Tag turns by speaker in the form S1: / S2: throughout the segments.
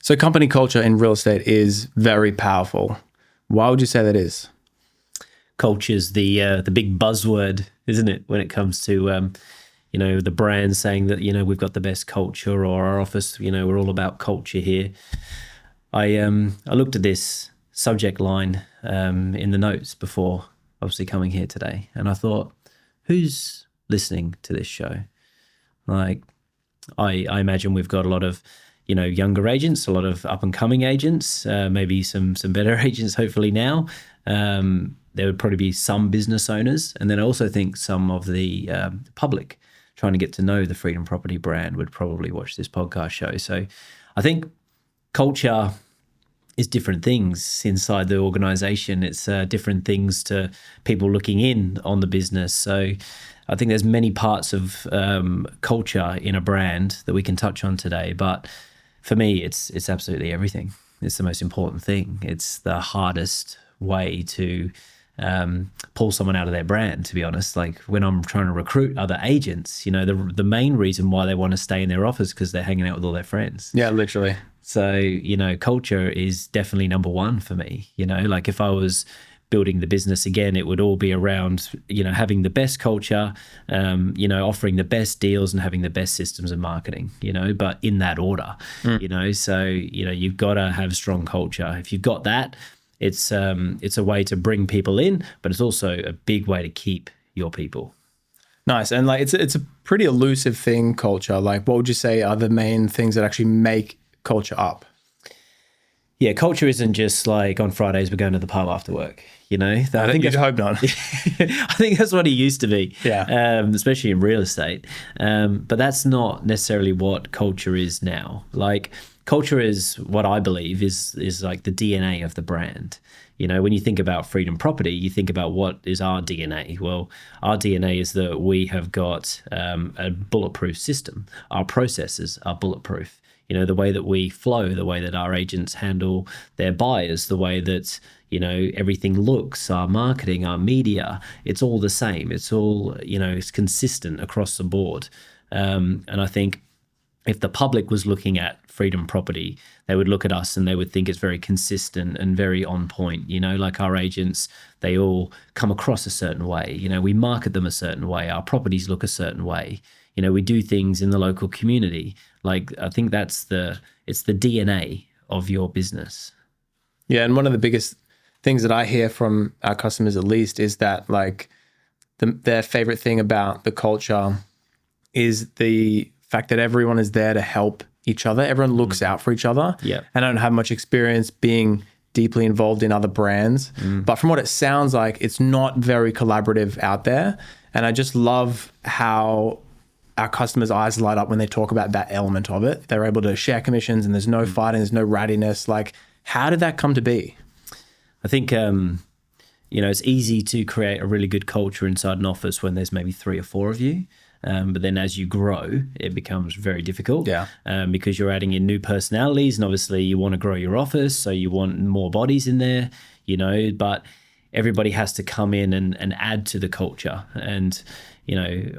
S1: So company culture in real estate is very powerful. Why would you say that is?
S2: Culture's the big buzzword, isn't it, when it comes to the brand saying that we've got the best culture, or our office, we're all about culture here. I looked at this subject line in the notes before obviously coming here today, and I thought, who's listening to this show? Like, I imagine we've got a lot of younger agents, a lot of up and coming agents, maybe some better agents hopefully now. There would probably be some business owners, and then I also think some of the public trying to get to know the Freedom Property brand would probably watch this podcast show. So I think culture is different things inside the organization. It's different things to people looking in on the business. So I think there's many parts of culture in a brand that we can touch on today. But for me, it's absolutely everything. It's the most important thing. It's the hardest way to pull someone out of their brand, to be honest. Like when I'm trying to recruit other agents, the main reason why they want to stay in their office because they're hanging out with all their friends.
S1: Yeah, literally.
S2: So, culture is definitely number one for me. Like if I was building the business again, it would all be around, having the best culture, offering the best deals and having the best systems and marketing, but in that order, so, you've got to have strong culture. If you've got that, it's a way to bring people in, but it's also a big way to keep your people.
S1: Nice. And like, it's a pretty elusive thing, culture. Like what would you say are the main things that actually make culture up?
S2: Yeah, culture isn't just like on Fridays we're going to the pub after work, I think
S1: you'd hope not.
S2: I think that's what it used to be, especially in real estate. But that's not necessarily what culture is now. Like culture is what I believe is like the DNA of the brand. When you think about Freedom Property, you think about what is our DNA. Well, our DNA is that we have got a bulletproof system. Our processes are bulletproof. The way that we flow, the way that our agents handle their buyers, the way that, everything looks, our marketing, our media, it's all the same. It's all, it's consistent across the board. And I think if the public was looking at Freedom Property, they would look at us and they would think it's very consistent and very on point. Like our agents, they all come across a certain way. We market them a certain way. Our properties look a certain way. We do things in the local community. Like I think it's the DNA of your business.
S1: Yeah, and one of the biggest things that I hear from our customers, at least, is that like their favorite thing about the culture is the fact that everyone is there to help each other. Everyone looks out for each other.
S2: Yeah.
S1: And I don't have much experience being deeply involved in other brands, but from what it sounds like, it's not very collaborative out there. And I just love how our customers' eyes light up when they talk about that element of it. They're able to share commissions and there's no fighting, there's no rattiness. Like, how did that come to be?
S2: I think, it's easy to create a really good culture inside an office when there's maybe 3 or 4 of you. But then as you grow, it becomes very difficult because you're adding in new personalities and obviously you want to grow your office. So you want more bodies in there, but everybody has to come in and add to the culture. And,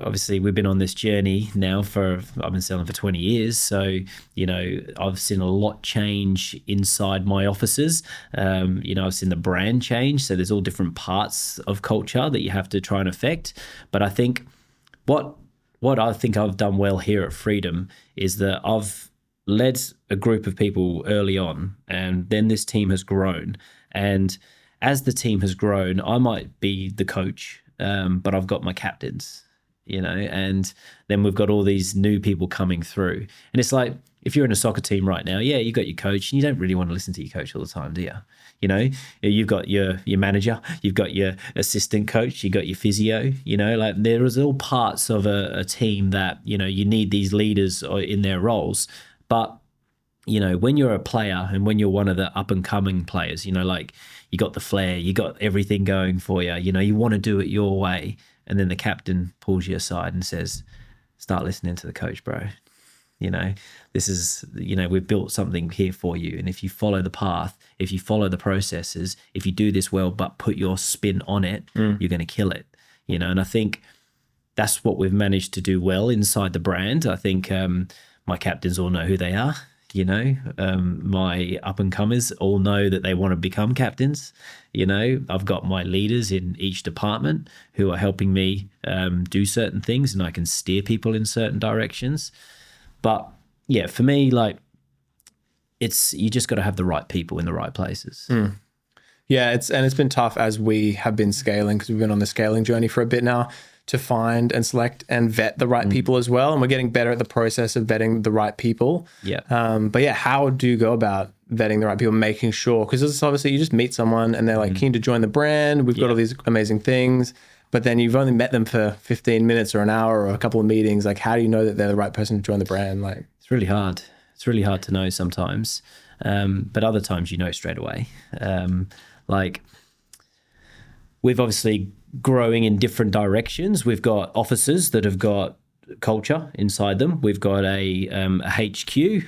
S2: obviously we've been on this journey now I've been selling for 20 years. So, I've seen a lot change inside my offices. I've seen the brand change. So there's all different parts of culture that you have to try and affect. But I think what I think I've done well here at Freedom is that I've led a group of people early on, and then this team has grown. And as the team has grown, I might be the coach, but I've got my captains, and then we've got all these new people coming through. And it's like, if you're in a soccer team right now, you got your coach, and you don't really want to listen to your coach all the time, do you? You've got your manager, you've got your assistant coach, you've got your physio, like there is all parts of a team that, you need these leaders in their roles. But, when you're a player and when you're one of the up and coming players, like you got the flair, you got everything going for you, you want to do it your way. And then the captain pulls you aside and says, start listening to the coach, bro. This is, we've built something here for you. And if you follow the path, if you follow the processes, if you do this well, but put your spin on it, you're going to kill it, and I think that's what we've managed to do well inside the brand. I think my captains all know who they are. My up and comers all know that they want to become captains. I've got my leaders in each department who are helping me do certain things, and I can steer people in certain directions. But yeah, for me, like, you just got to have the right people in the right places.
S1: Yeah, it's been tough as we have been scaling, because we've been on the scaling journey for a bit now, to find and select and vet the right people as well. And we're getting better at the process of vetting the right people.
S2: Yeah.
S1: But yeah, how do you go about vetting the right people, making sure, because it's obviously you just meet someone and they're like keen to join the brand. We've got all these amazing things, but then you've only met them for 15 minutes or an hour or a couple of meetings. Like, how do you know that they're the right person to join the brand? Like,
S2: it's really hard. It's really hard to know sometimes. But other times you know straight away. Like, we've obviously growing in different directions. We've got offices that have got culture inside them. We've got a HQ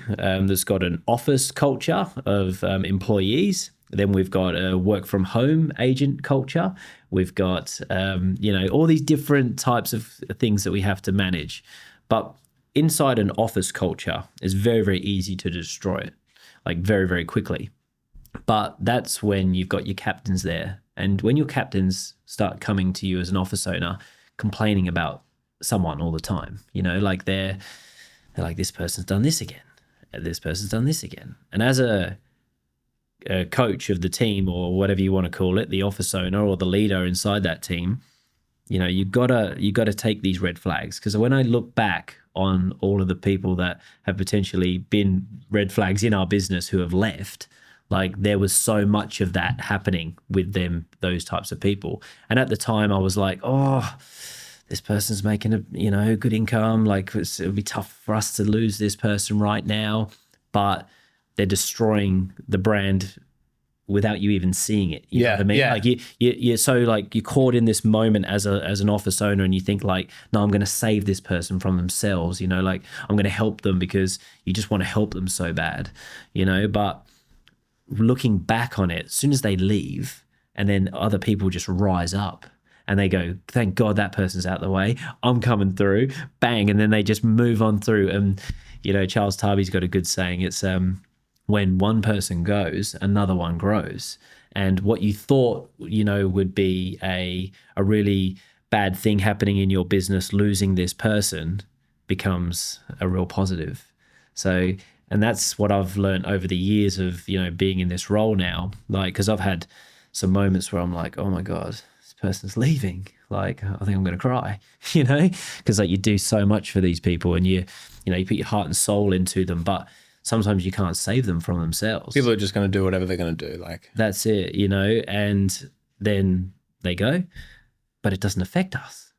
S2: that's got an office culture of employees. Then we've got a work from home agent culture. We've got, all these different types of things that we have to manage. But inside an office culture, it's very, very easy to destroy it, like very, very quickly. But that's when you've got your captains there. And when your captains start coming to you as an office owner, complaining about someone all the time, like they're like, this person's done this again. This person's done this again. And as a coach of the team, or whatever you want to call it, the office owner or the leader inside that team, you gotta take these red flags. Because when I look back on all of the people that have potentially been red flags in our business who have left, like, there was so much of that happening with them, those types of people. And at the time I was like, oh, this person's making a good income. Like, it would be tough for us to lose this person right now, but they're destroying the brand without you even seeing it. You know what I mean?
S1: Yeah.
S2: Like, you're so, like, you're caught in this moment as an office owner, and you think like, no, I'm going to save this person from themselves. Like, I'm going to help them because you just want to help them so bad. But looking back on it, as soon as they leave, and then other people just rise up and they go, thank God that person's out the way, I'm coming through, bang, and then they just move on through. And Charles Tarby's got a good saying. It's when one person goes, another one grows. And what you thought would be a really bad thing happening in your business, losing this person, becomes a real positive. So, and that's what I've learned over the years of, being in this role now. Like, because I've had some moments where I'm like, oh my God, this person's leaving. Like, I think I'm going to cry, because like, you do so much for these people, and you put your heart and soul into them, but sometimes you can't save them from themselves.
S1: People are just going to do whatever they're going to do. Like,
S2: that's it, and then they go, but it doesn't affect us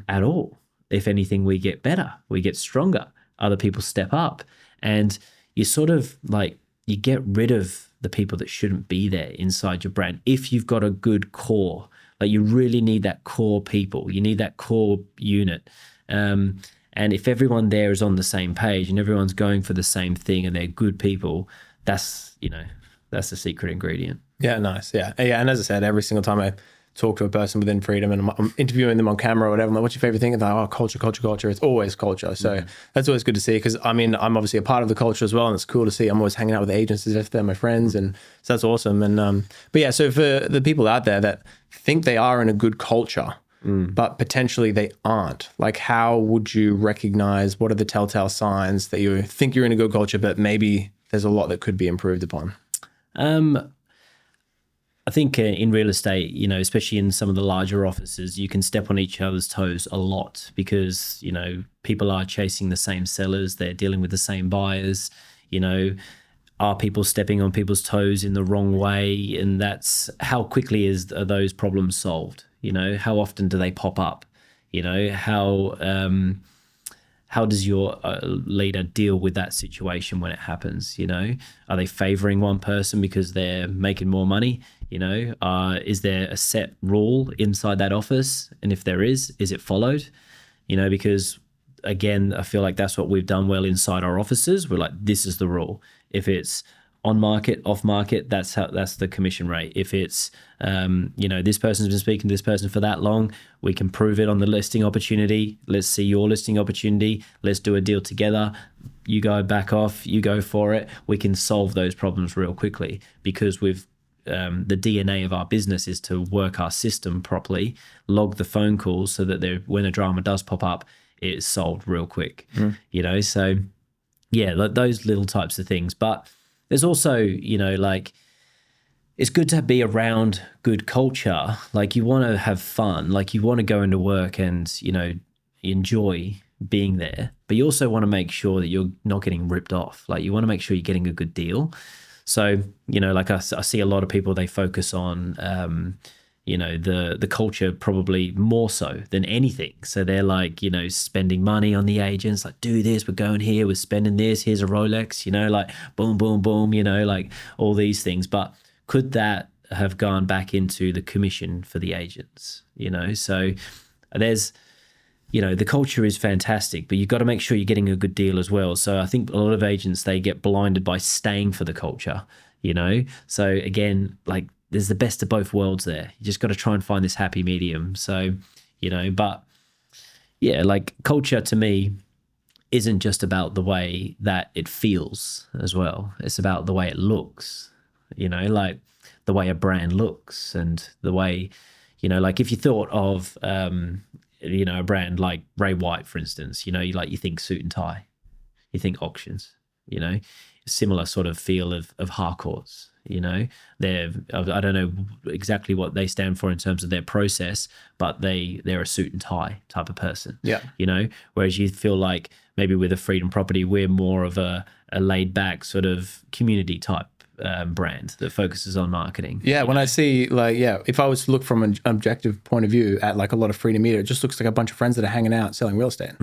S2: at all. If anything, we get better, we get stronger. Other people step up, and you sort of like, you get rid of the people that shouldn't be there inside your brand. If you've got a good core, like, you really need that core people. You need that core unit. And if everyone there is on the same page and everyone's going for the same thing and they're good people, that's the secret ingredient.
S1: Yeah, nice. Yeah. And as I said, every single time I talk to a person within Freedom and I'm interviewing them on camera or whatever, I'm like, what's your favorite thing? And they're like, oh, culture. It's always culture. So that's always good to see, because I'm obviously a part of the culture as well, and it's cool to see. I'm always hanging out with agents as if they're my friends, and so that's awesome. And but yeah, so for the people out there that think they are in a good culture, but potentially they aren't, like, how would you recognize, what are the telltale signs that you think you're in a good culture, but maybe there's a lot that could be improved upon?
S2: I think in real estate, especially in some of the larger offices, you can step on each other's toes a lot, because, people are chasing the same sellers, they're dealing with the same buyers, are people stepping on people's toes in the wrong way? And that's how quickly are those problems solved? How often do they pop up? How does your leader deal with that situation when it happens? Are they favoring one person because they're making more money? Is there a set rule inside that office? And if there is it followed? Because again, I feel like that's what we've done well inside our offices. We're like, this is the rule. If it's on market, off market, that's the commission rate. If it's this person's been speaking to this person for that long, we can prove it on the listing opportunity. Let's see your listing opportunity. Let's do a deal together. You go back off, you go for it. We can solve those problems real quickly because we've the DNA of our business is to work our system properly, log the phone calls so that when a drama does pop up, it's solved real quick. So yeah, those little types of things. But there's also, it's good to be around good culture. Like, you want to have fun, like you want to go into work and, enjoy being there, but you also want to make sure that you're not getting ripped off. Like, you want to make sure you're getting a good deal. So, like I see a lot of people, they focus on, the culture probably more so than anything. So they're like, spending money on the agents, like, do this, we're going here, we're spending this, here's a Rolex, like boom, boom, boom, like all these things. But could that have gone back into the commission for the agents? So there's, the culture is fantastic, but you've got to make sure you're getting a good deal as well. So I think a lot of agents, they get blinded by staying for the culture, So again, like, there's the best of both worlds there. You just got to try and find this happy medium. So, but yeah, like, culture to me isn't just about the way that it feels as well. It's about the way it looks, like the way a brand looks and the way, like if you thought of, a brand like Ray White, for instance, you think suit and tie, you think auctions, similar sort of feel of Harcourts, I don't know exactly what they stand for in terms of their process, but they're a suit and tie type of person.
S1: Yeah.
S2: Whereas you feel like maybe with a Freedom Property, we're more of a laid back sort of community type brand that focuses on marketing.
S1: Yeah, when I see, if I was to look from an objective point of view at like a lot of Freedom Media, it just looks like a bunch of friends that are hanging out selling real estate.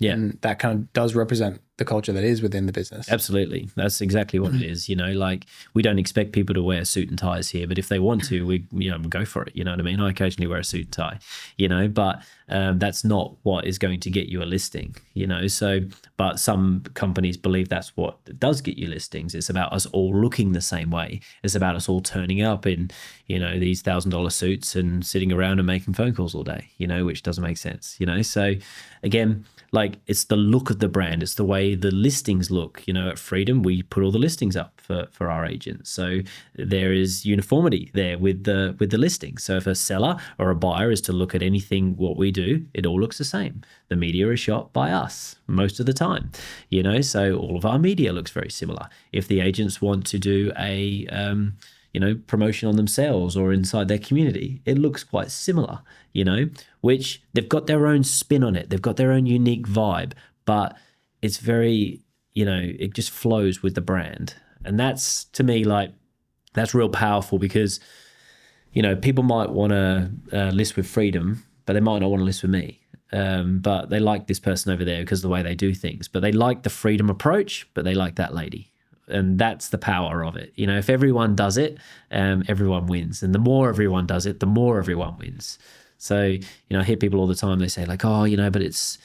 S2: Yeah.
S1: And that kind of does represent the culture that is within the business.
S2: Absolutely. That's exactly what it is. Like, we don't expect people to wear suit and ties here, but if they want to, we go for it. You know what I mean? I occasionally wear a suit and tie, but that's not what is going to get you a listing, So, but some companies believe that's what does get you listings. It's about us all looking the same way. It's about us all turning up in, these $1,000 suits and sitting around and making phone calls all day, which doesn't make sense, So again, like, it's the look of the brand. It's the way the listings look. At Freedom, we put all the listings up for our agents. So there is uniformity there with the listing. So if a seller or a buyer is to look at anything what we do, it all looks the same. The media is shot by us most of the time, so all of our media looks very similar. If the agents want to do a promotion on themselves or inside their community, it looks quite similar, which they've got their own spin on it. They've got their own unique vibe, but it's very, it just flows with the brand. And that's, to me, like, that's real powerful because, people might want to list with Freedom, but they might not want to list with me. But they like this person over there because of the way they do things. But they like the Freedom approach, but they like that lady. And that's the power of it. If everyone does it, everyone wins. And the more everyone does it, the more everyone wins. So, I hear people all the time, they say like, oh, but it's,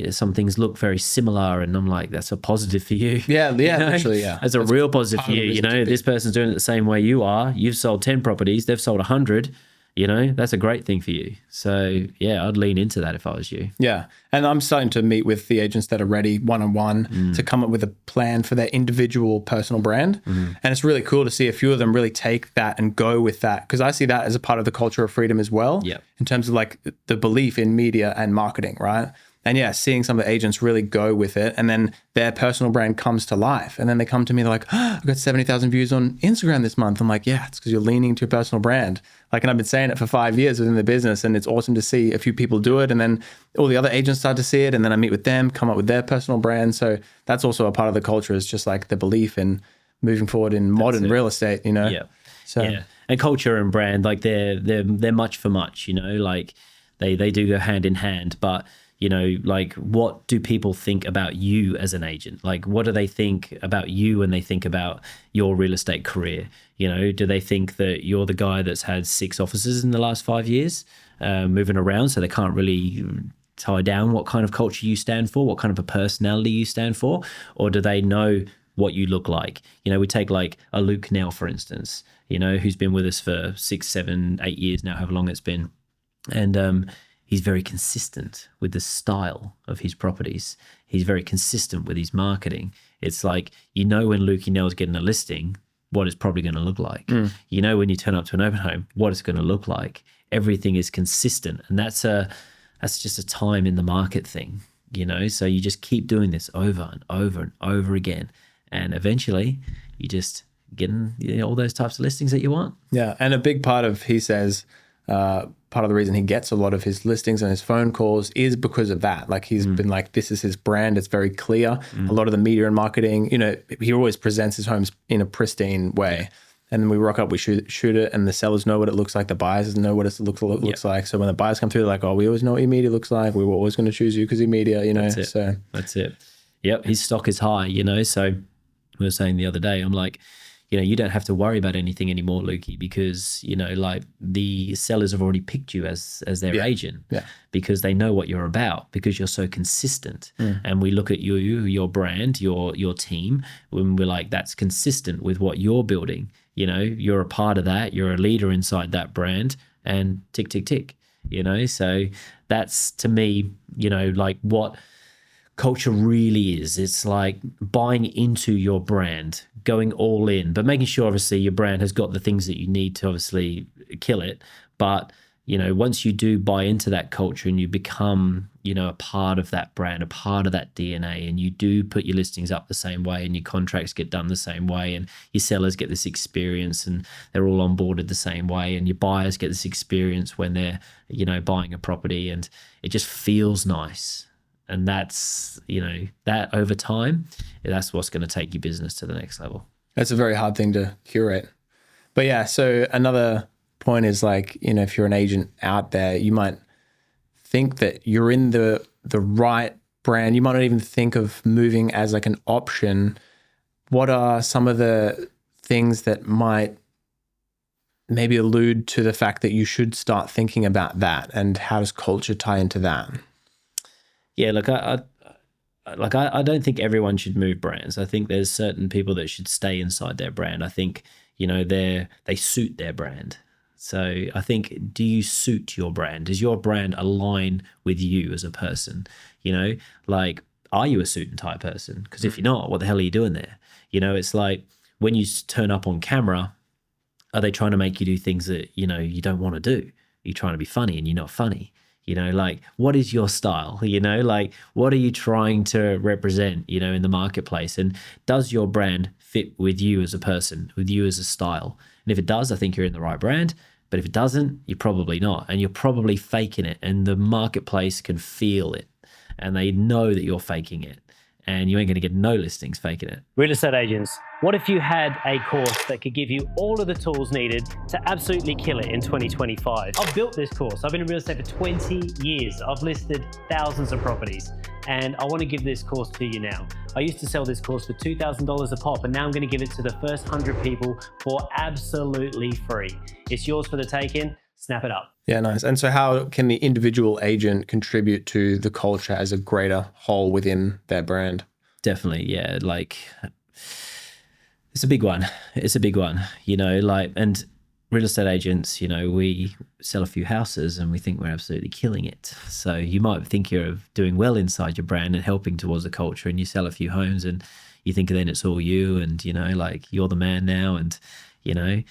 S2: some things look very similar. And I'm like, that's a positive for you.
S1: Yeah, actually, yeah.
S2: That's a real positive for you. This person's doing it the same way you are. You've sold 10 properties, they've sold 100. That's a great thing for you. So yeah, I'd lean into that if I was you.
S1: Yeah. And I'm starting to meet with the agents that are ready one-on-one to come up with a plan for their individual personal brand. And it's really cool to see a few of them really take that and go with that, because I see that as a part of the culture of Freedom as well.
S2: Yep.
S1: In terms of like the belief in media and marketing, right? And yeah, seeing some of the agents really go with it, and then their personal brand comes to life. And then they come to me, they're like, oh, I've got 70,000 views on Instagram this month. I'm like, yeah, it's because you're leaning to your personal brand. Like, and I've been saying it for 5 years within the business, and it's awesome to see a few people do it. And then all the other agents start to see it, and then I meet with them, come up with their personal brand. So that's also a part of the culture, is just like the belief in moving forward in modern real estate,
S2: Yeah.
S1: So
S2: yeah. And culture and brand, like they're much for much, like they do go hand in hand, but like, what do people think about you as an agent? Like, what do they think about you when they think about your real estate career? Do they think that you're the guy that's had 6 offices in the last 5 years, moving around, so they can't really tie down what kind of culture you stand for, what kind of a personality you stand for? Or do they know what you look like. You know, we take like a Luke Nell, for instance, you know, who's been with us for 6, 7, 8 years now, however long it's been. And he's very consistent with the style of his properties. He's very consistent with his marketing. It's like, you know, when Lukey Nell's getting a listing, what it's probably going to look like. You know, when you turn up to an open home, what it's going to look like. Everything is consistent. And that's just a time in the market thing, you know? So you just keep doing this over and over and over again. And eventually you just getting, you know, all those types of listings that you want.
S1: Yeah. And a big part of, he says, part of the reason he gets a lot of his listings and his phone calls is because of that. Like he's been like, this is his brand. It's very clear. A lot of the media and marketing, you know, he always presents his homes in a pristine way. Yeah. And then we rock up, we shoot it, and the sellers know what it looks like. The buyers know what it looks like. So when the buyers come through, they're like, oh, we always know what your media looks like. We were always going to choose you because your media, you know.
S2: That's it.
S1: So
S2: that's it. Yep. His stock is high, you know. So we were saying the other day, I'm like, you know, you don't have to worry about anything anymore, Lukey, because, you know, like the sellers have already picked you as their agent because they know what you're about, because you're so consistent. And we look at you, your brand, your team, when we're like, that's consistent with what you're building. You know, you're a part of that. You're a leader inside that brand, and tick, tick, tick, you know. So that's, to me, you know, like what culture really is. It's like buying into your brand, going all in, but making sure obviously your brand has got the things that you need to obviously kill it. But, you know, once you do buy into that culture and you become, you know, a part of that brand, a part of that DNA, and you do put your listings up the same way and your contracts get done the same way and your sellers get this experience and they're all onboarded the same way, and your buyers get this experience when they're, you know, buying a property, and it just feels nice. And that's, you know, that over time, that's what's going to take your business to the next level.
S1: That's a very hard thing to curate. But yeah, so another point is like, you know, if you're an agent out there, you might think that you're in the right brand. You might not even think of moving as like an option. What are some of the things that might maybe allude to the fact that you should start thinking about that, and how does culture tie into that?
S2: Yeah, look, I don't think everyone should move brands. I think there's certain people that should stay inside their brand. I think, you know, they suit their brand. So I think, do you suit your brand? Does your brand align with you as a person? You know, like, are you a suit and tie person? Because if you're not, what the hell are you doing there? You know, it's like when you turn up on camera, are they trying to make you do things that, you know, you don't want to do? You're trying to be funny and you're not funny. You know, like, what is your style? You know, like, what are you trying to represent, you know, in the marketplace? And does your brand fit with you as a person, with you as a style? And if it does, I think you're in the right brand. But if it doesn't, you're probably not. And you're probably faking it. And the marketplace can feel it. And they know that you're faking it. And you ain't going to get no listings faking it.
S3: Real estate agents, what if you had a course that could give you all of the tools needed to absolutely kill it in 2025? I've built this course. I've been in real estate for 20 years. I've listed thousands of properties, and I want to give this course to you now. I used to sell this course for $2,000 a pop, and now I'm going to give it to the first 100 people for absolutely free. It's yours for the taking. Snap it up.
S1: Yeah, nice. And so how can the individual agent contribute to the culture as a greater whole within their brand?
S2: Definitely, yeah. Like, it's a big one. It's a big one, you know, like, and real estate agents, you know, we sell a few houses and we think we're absolutely killing it. So you might think you're doing well inside your brand and helping towards the culture, and you sell a few homes and you think then it's all you, and, you know, like, you're the man now, and, you know,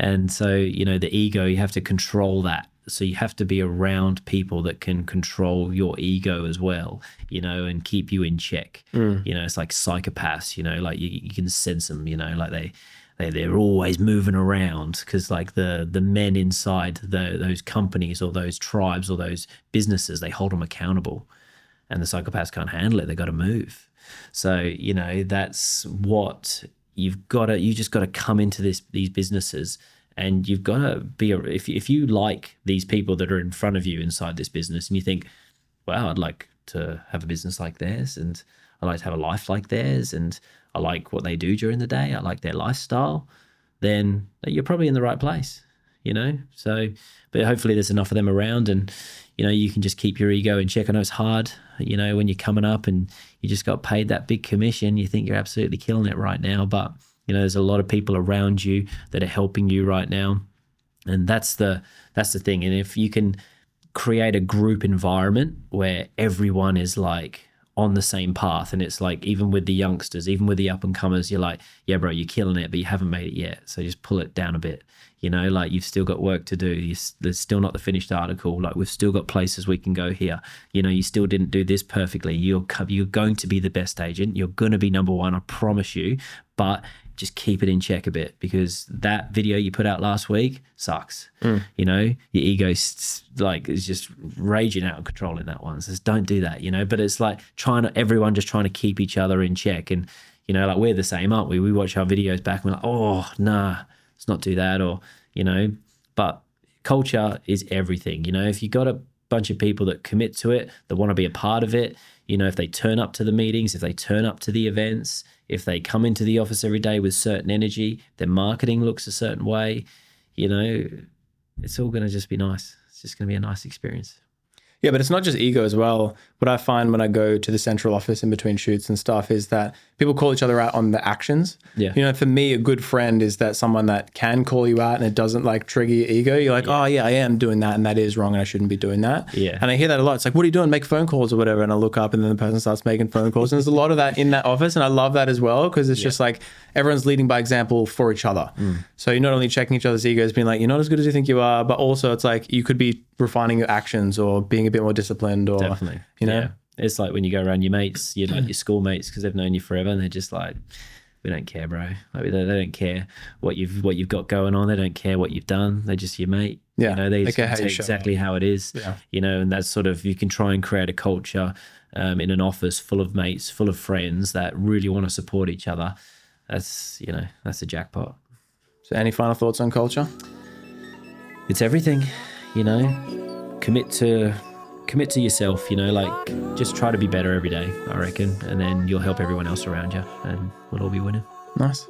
S2: and so, you know, the ego, you have to control that. So you have to be around people that can control your ego as well, you know, and keep you in check. You know, it's like psychopaths, you know, like you can sense them, you know, like they're always moving around, because like the men inside those companies or those tribes or those businesses, they hold them accountable, and the psychopaths can't handle it. They got to move. So, you know, that's what you just got to come into these businesses. And you've got to be, if you like these people that are in front of you inside this business, and you think, wow, I'd like to have a business like theirs, and I like to have a life like theirs, and I like what they do during the day, I like their lifestyle, then you're probably in the right place. So, but hopefully there's enough of them around, and you can just keep your ego in check. I know it's hard, when you're coming up and you just got paid that big commission, you think you're absolutely killing it right now, but there's a lot of people around you that are helping you right now, and that's the thing. And if you can create a group environment where everyone is like on the same path, and it's like, even with the youngsters, even with the up and comers, you're like, yeah, bro, you're killing it, but you haven't made it yet, so just pull it down a bit. Like, you've still got work to do. There's still not the finished article. Like, we've still got places we can go here. You still didn't do this perfectly. You're going to be the best agent. You're going to be number one, I promise you. But just keep it in check a bit, because that video you put out last week sucks. Your ego is just raging out of control in that one. So just don't do that, But it's like everyone just trying to keep each other in check. And, like, we're the same, aren't we? We watch our videos back and we're like, oh, nah, let's not do that. Or, but culture is everything. If you got a bunch of people that commit to it, that want to be a part of it, if they turn up to the meetings, if they turn up to the events, if they come into the office every day with certain energy, their marketing looks a certain way, it's all going to just be nice. It's just going to be a nice experience.
S1: Yeah, but it's not just ego as well. What I find when I go to the central office in between shoots and stuff is that people call each other out on the actions.
S2: Yeah.
S1: For me, a good friend is that someone that can call you out and it doesn't like trigger your ego. You're like, oh yeah, I am doing that and that is wrong and I shouldn't be doing that.
S2: Yeah.
S1: And I hear that a lot. It's like, what are you doing? Make phone calls or whatever. And I look up and then the person starts making phone calls. And there's a lot of that in that office. And I love that as well, because it's just like everyone's leading by example for each other. So you're not only checking each other's egos, being like, you're not as good as you think you are, but also it's like you could be refining your actions or being a bit more disciplined, or
S2: definitely.
S1: Yeah.
S2: It's like when you go around your mates, your schoolmates, because they've known you forever, and they're just like, we don't care, bro. Like, they don't care what you've got going on. They don't care what you've done. They're just your mate.
S1: Yeah.
S2: They just take exactly how it is.
S1: Yeah.
S2: And that's sort of, you can try and create a culture in an office full of mates, full of friends that really want to support each other. That's a jackpot.
S1: So any final thoughts on culture?
S2: It's everything, commit to yourself, like, just try to be better every day, I reckon. And then you'll help everyone else around you and we'll all be winning.
S1: Nice.